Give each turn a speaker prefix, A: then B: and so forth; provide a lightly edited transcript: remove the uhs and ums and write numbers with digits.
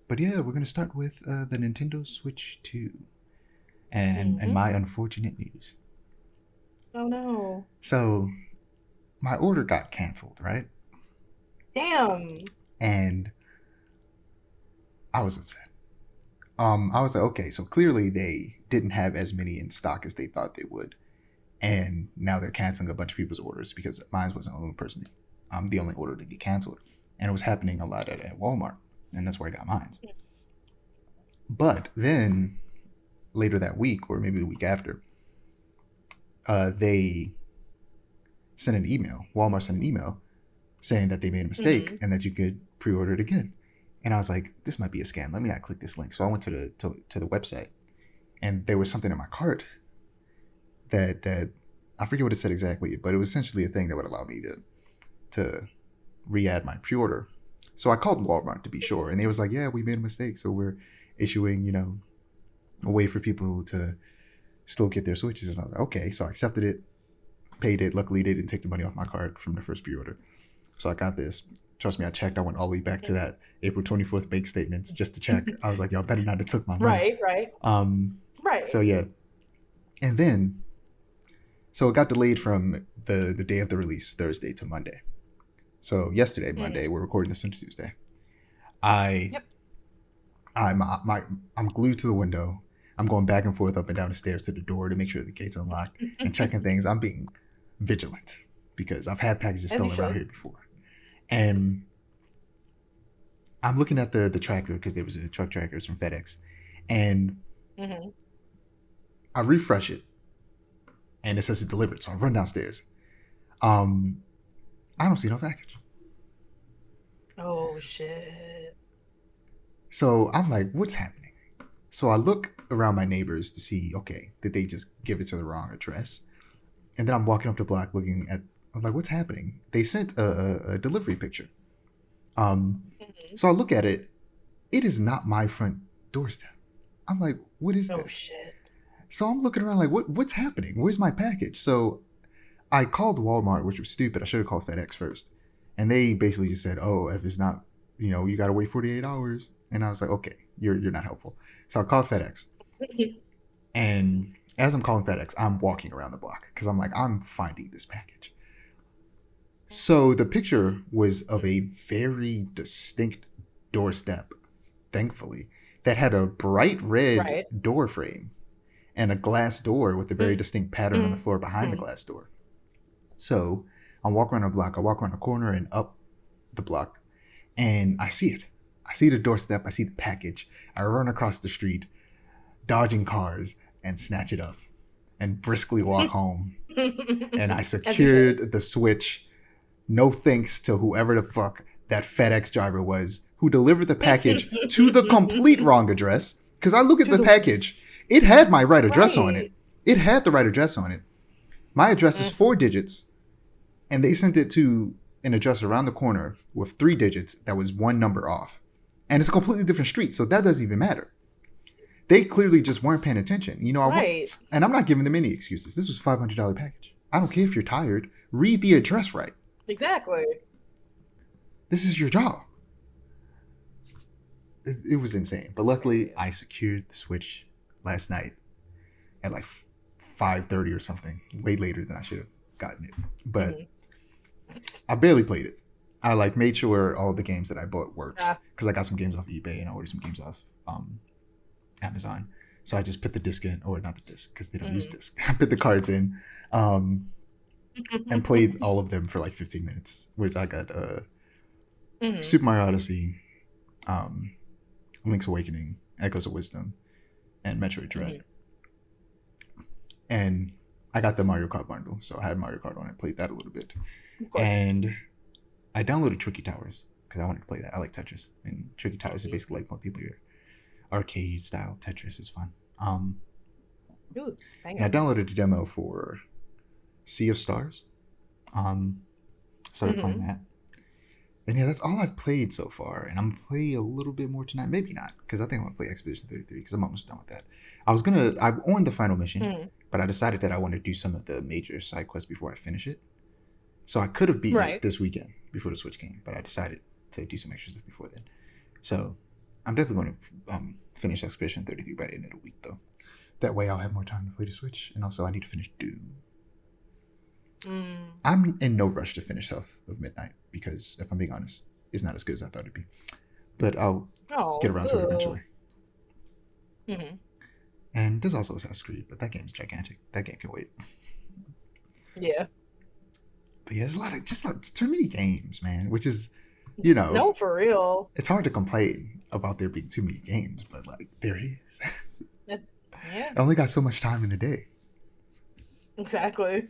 A: But yeah, we're gonna start with the Nintendo Switch 2 and
B: Hmm.
A: my unfortunate news.
B: Oh no.
A: So my order got canceled, right?
B: Damn.
A: And I was upset. I was like, okay, so clearly they didn't have as many in stock as they thought they would, and now they're canceling a bunch of people's orders because mine wasn't the only person. I'm the only order to get canceled, and it was happening a lot at Walmart, and that's where I got mine. But then later that week, or maybe the week after, they sent an email. Walmart sent an email saying that they made a mistake
B: Hmm.
A: and that you could pre-order it again. And I was like, this might be a scam. Let me not click this link. So I went to the website, and there was something in my cart that I forget what it said exactly, but it was essentially a thing that would allow me to re-add my pre-order. So I called Walmart to be sure, and they was like, yeah, we made a mistake, so we're issuing a way for people to still get their switches. And I was like, okay, so I accepted it, paid it. Luckily, they didn't take the money off my card from the first pre-order. So I got this. Trust me, I checked. I went all the way back to that April 24th bank statements just to check. I was like, y'all better not have took my money.
B: Right, right,
A: Um,
B: right.
A: so yeah, and then so it got delayed from the day of the release, Thursday, to Monday. So yesterday, Monday,
B: Hmm.
A: we're recording this on Tuesday. I
B: Yep.
A: I'm I'm glued to the window. I'm going back and forth up and down the stairs to the door to make sure the gate's unlocked and checking things. I'm being vigilant because I've had packages
B: As you
A: stolen around
B: should.
A: here before. And I'm looking at the tracker because there was a truck trackers from FedEx, and
B: Hmm.
A: I refresh it and it says it delivered. So I run downstairs. Um, I don't see no package.
B: Oh shit.
A: So I'm like, what's happening? So I look around my neighbors to see, okay, did they just give it to the wrong address? And then I'm walking up the block looking at, I'm like, what's happening? They sent a delivery picture. Um,
B: Hmm.
A: so I look at it. It is not my front doorstep. I'm like, what is
B: Oh
A: this?
B: shit.
A: So I'm looking around like, what's happening? Where's my package? So I called Walmart, which was stupid. I should have called FedEx first. And they basically just said, oh, if it's not, you got to wait 48 hours. And I was like, okay, you're not helpful. So I called FedEx. And as I'm calling FedEx, I'm walking around the block because I'm like, I'm finding this package. So the picture was of a very distinct doorstep, thankfully, that had a bright red
B: Right.
A: door frame and a glass door with a very distinct pattern on the floor behind the
B: Hmm.
A: glass door. So I walk around the block, I walk around the corner and up the block, and I see it. I see the doorstep, I see the package. I run across the street, dodging cars, and snatch it up and briskly walk home. And I
B: As you should.
A: secured the Switch. No thanks to whoever the fuck that FedEx driver was who delivered the package to the complete wrong address. Because I look at
B: To
A: the
B: the
A: package, it had my right address on it.
B: right.
A: It had the right address on it. My address is
B: Mm.
A: 4 digits, and they sent it to an address around the corner with 3 digits that was one number off. And it's a completely different street, so that doesn't even matter. They clearly just weren't paying attention.
B: Right.
A: And I'm not giving them any excuses. This was a $500 package. I don't care if you're tired. Read the address right.
B: Exactly.
A: This is your job. It was insane. But luckily, I
B: Hilarious.
A: secured the Switch last night at like 5:30 or something, way later than I should have gotten it. But
B: Hmm.
A: I barely played it. I like made sure all the games that I bought worked
B: Ah.
A: because I got some games off eBay and I ordered some games off Amazon. So I just put the disc in, or not the disc because they don't use
B: Hmm.
A: disc. I put the cards in, um, and played all of them for like 15 minutes. Which I got
B: Hmm.
A: Super Mario Odyssey, um, Link's Awakening, Echoes of Wisdom, and Metroid Dread.
B: Hmm.
A: And I got the Mario Kart bundle, so I had Mario Kart on it. Played that a little bit,
B: Of course.
A: and I downloaded Tricky Towers because I wanted to play that. I like Tetris, and Tricky Towers is basically like multiplayer arcade style Tetris. Is fun.
B: Ooh,
A: And I
B: banging.
A: downloaded a demo for Sea of Stars. Um, Started playing
B: Hmm.
A: that, and yeah, that's all I've played so far. And I'm gonna play a little bit more tonight. Maybe not, because I think I'm gonna play Expedition 33 because I'm almost done with that. I'm on the final mission,
B: Hmm.
A: but I decided that I want to do some of the major side quests before I finish it. So I could have beaten it
B: Right.
A: this weekend before the Switch came, but I decided to do some extra stuff before then. So I'm definitely going to finish Expedition 33 by the end of the week, though. That way I'll have more time to play the Switch. And also, I need to finish Doom.
B: Mm.
A: I'm in no rush to finish Health of Midnight because, if I'm being honest, it's not as good as I thought it'd be. But I'll get
B: Oh,
A: around to it
B: ugh.
A: eventually.
B: Mhm.
A: And there's also Assassin's Creed, but that game's gigantic. That game can wait.
B: Yeah.
A: But yeah, there's a lot of just like too many games, man. Which is, you know,
B: No, for real.
A: it's hard to complain about there being too many games, but like there is.
B: Yeah.
A: I only got so much time in the day.
B: Exactly.